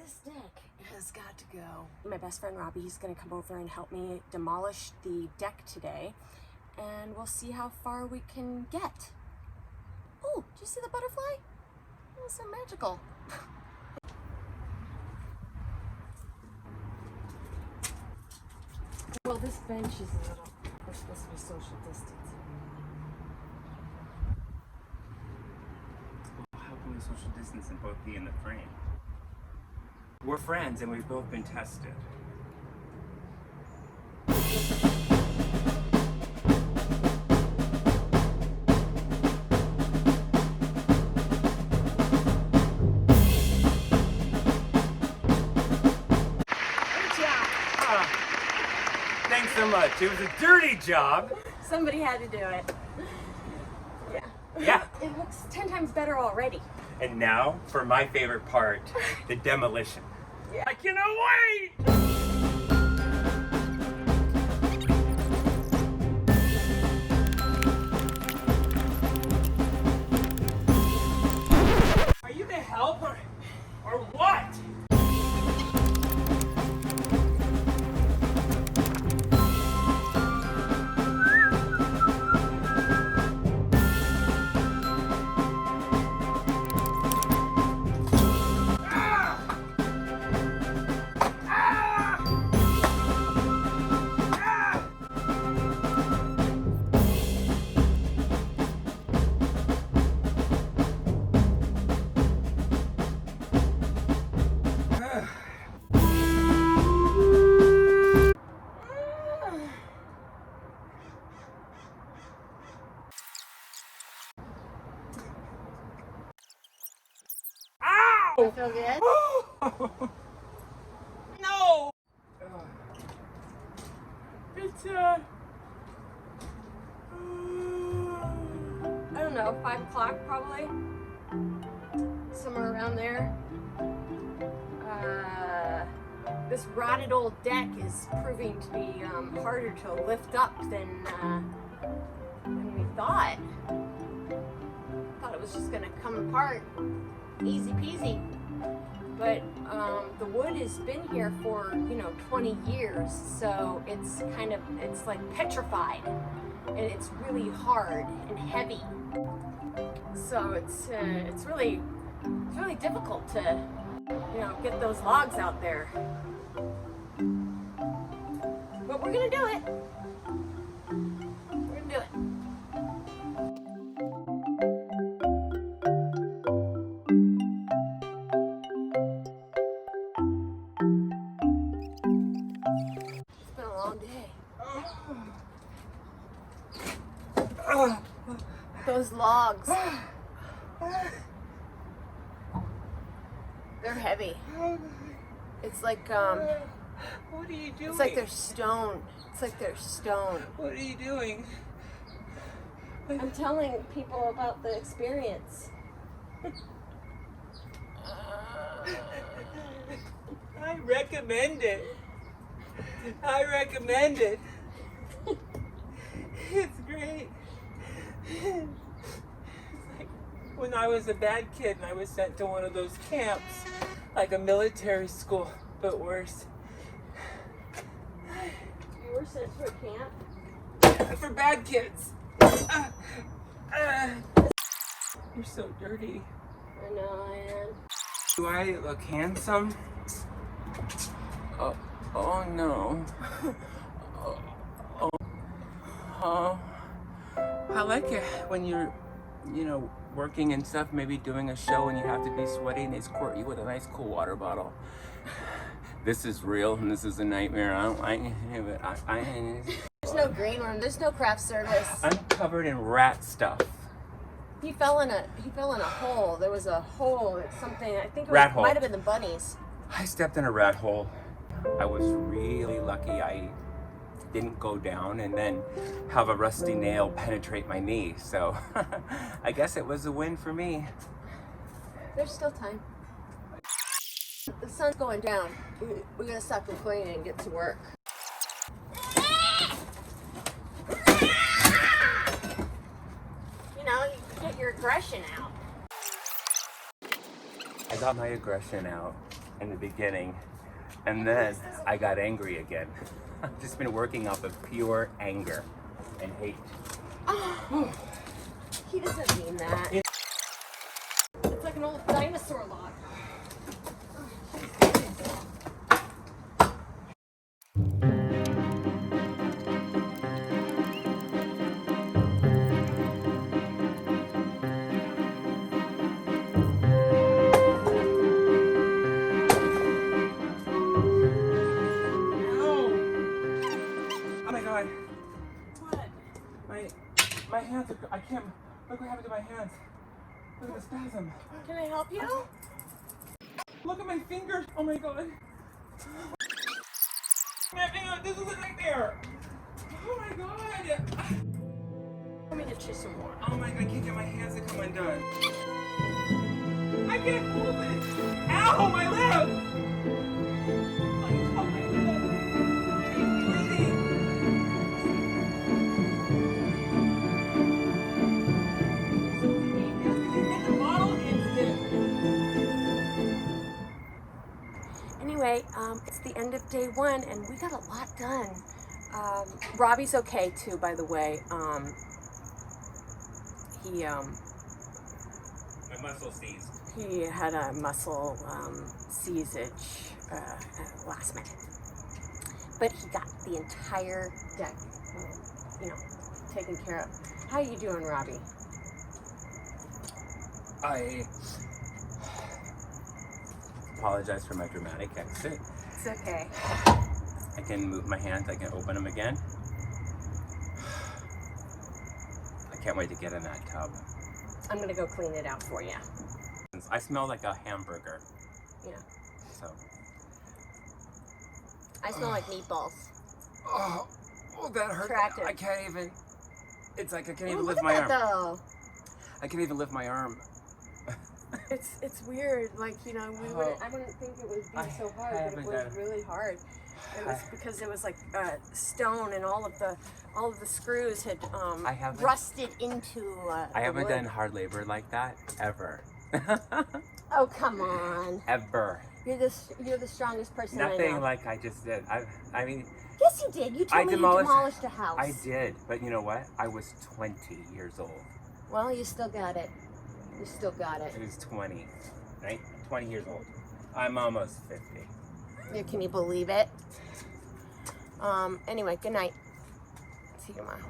This deck has got to go. My best friend Robbie is going to come over and help me demolish the deck today, and we'll see how far we can get. Oh, did you see the butterfly? It was so magical. Well, this bench is a little, we're supposed to be social distancing. Well, how can we social distance and both be in the frame? We're friends and we've both been tested. Thanks so much. It was a dirty job. Somebody had to do it. Yeah. Yeah. It looks 10 times better already. And now for my favorite part, the demolition. Yeah. I cannot wait! Are you gonna help or what? You feel good? No! It's I don't know, 5 o'clock probably. Somewhere around there. This rotted old deck is proving to be harder to lift up than we thought. Thought it was just gonna come apart easy peasy. But the wood has been here for 20 years, so it's like petrified, and it's really hard and heavy. So it's really difficult to get those logs out there. But we're gonna do it. We're gonna do it. Those logs, they're heavy. It's like, what are you doing? it's like they're stone. It's like they're stone. What are you doing? I'm telling people about the experience. I recommend it. I recommend it. It's great. It's like when I was a bad kid and I was sent to one of those camps, like a military school, but worse. You were sent to a camp? For bad kids. You're so dirty. I know I am. Do I look handsome? Oh no. I like it when you're, working and stuff, maybe doing a show and you have to be sweaty and they escort you with a nice cool water bottle. This is real and this is a nightmare. I don't like it, but There's no green room. There's no craft service. I'm covered in rat stuff. He fell in a hole. There was a hole. It's something. I think Rat hole. Might have been the bunnies. I stepped in a rat hole. I was really lucky I didn't go down and then have a rusty nail penetrate my knee. So I guess it was a win for me. There's still time. The sun's going down. We gotta stop complaining and get to work. Get your aggression out. I got my aggression out. in the beginning, and then I got angry again. I've just been working off of pure anger and hate. Oh, he doesn't mean that. It's like an old dinosaur log. My hands are, I can't, look what happened to my hands. Look at the spasm. Can I help you? Look at my fingers. Oh my god. This is a nightmare. Oh my god. Let me get you some more. Oh my god, I can't get my hands to come undone. I can't hold it. Ow, my lip. Oh, my lip. It's bleeding. Anyway, it's the end of day 1 and we got a lot done. Robbie's okay too, by the way. My muscle seized. He had a muscle seizage last minute. But he got the entire deck, taken care of. How you doing, Robbie? I apologize for my dramatic exit. It's okay. I can move my hands, I can open them again. I can't wait to get in that tub. I'm gonna go clean it out for you. I smell like a hamburger. Yeah. So. I smell like meatballs. Oh, that hurt. Attractive. I can't even. It's like I can't even Look lift at my that, arm. though. I can't even lift my arm. It's weird. Like, I wouldn't think it would be so hard, but it was really hard. It was because it was like stone, and all of the screws had rusted into. I haven't done hard labor like that ever. Oh, come on. Ever. You're the strongest person I know. Nothing like I just did. I mean. Yes, you did. You told me you demolished a house. I did, but you know what? I was 20 years old. Well, you still got it. You still got it. I was 20, right? 20 years old. I'm almost 50. Yeah, can you believe it? Anyway, good night. See you tomorrow.